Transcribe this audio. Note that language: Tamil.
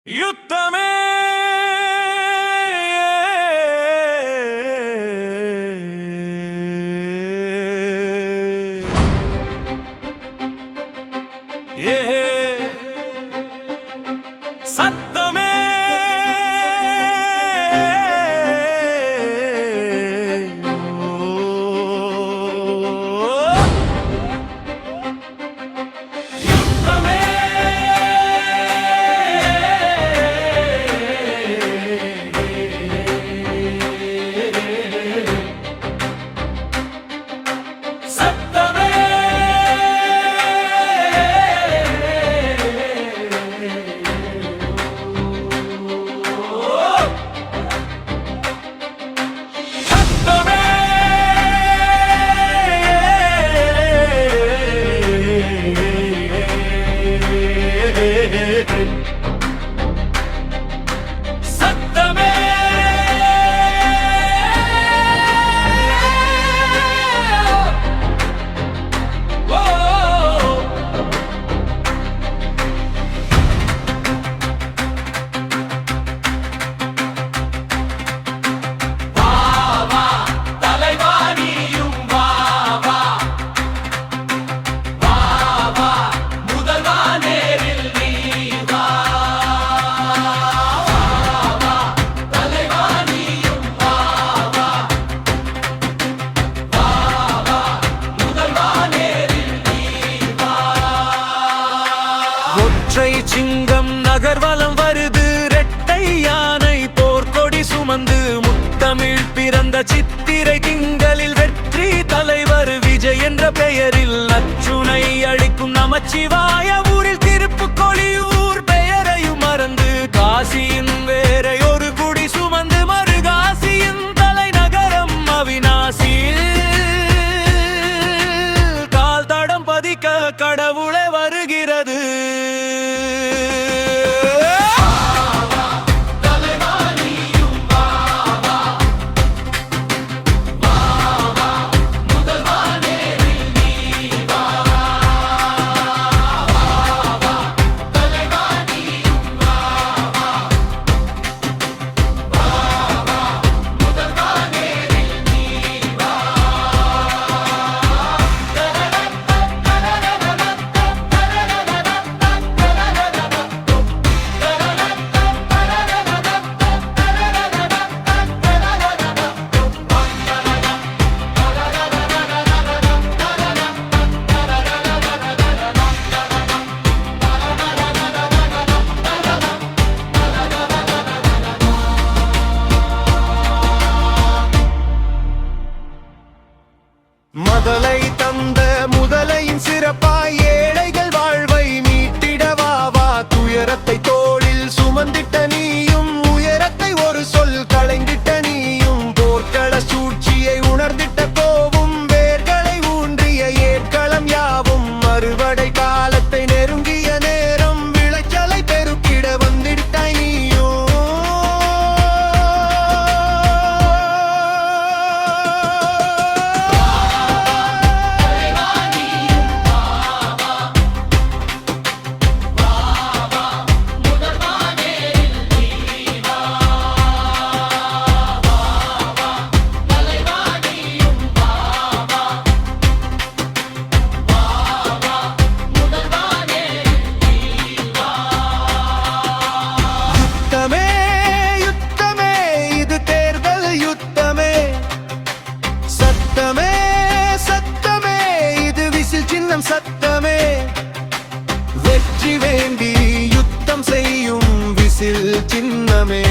யுத்தமே சத்தமே சிங்கம் நகர்வலம் வருது, ரெட்டை யானை போர்க்கொடி சுமந்து, முத்தமிழ் பிறந்த சித்திரை திங்களில் வெற்றி தலைவர் விஜய் என்ற பெயரில் நச்சுனை அளிக்கும் நமச்சிவாய ஊரில் திருப்புக்கொழி ஊர் பெயரையும் மறந்து, காசியின் வேற ஒரு குடி சுமந்து மறுகாசியின் தலைநகரம் அவிநாசியில் கால் தடம் பதிக்க கடவுளே வருகிறது. மதலை தந்த முதலையின் சிறப்பாய் ஏழைகள் வாழ்வை மீட்டிடவாவா, துயரத்தை தோளில் சுமந்திட்ட நீயும், உயரத்தை ஒரு சொல் களைந்திட்ட நீயும், போர்க்கள சூழ்ச்சியை உணர்ந்திட்ட கோவும், வேர்களை ஊன்றிய ஏற்களம் யாவும், அறுவடை காலத்தை நெருங்கிய நேரம் விளைச்சலை பெருக்கிட வந்திட்ட நீயும். சத்தமே வெற்றி வேண்டி யுத்தம் செய்யும் விசில் சின்னமே.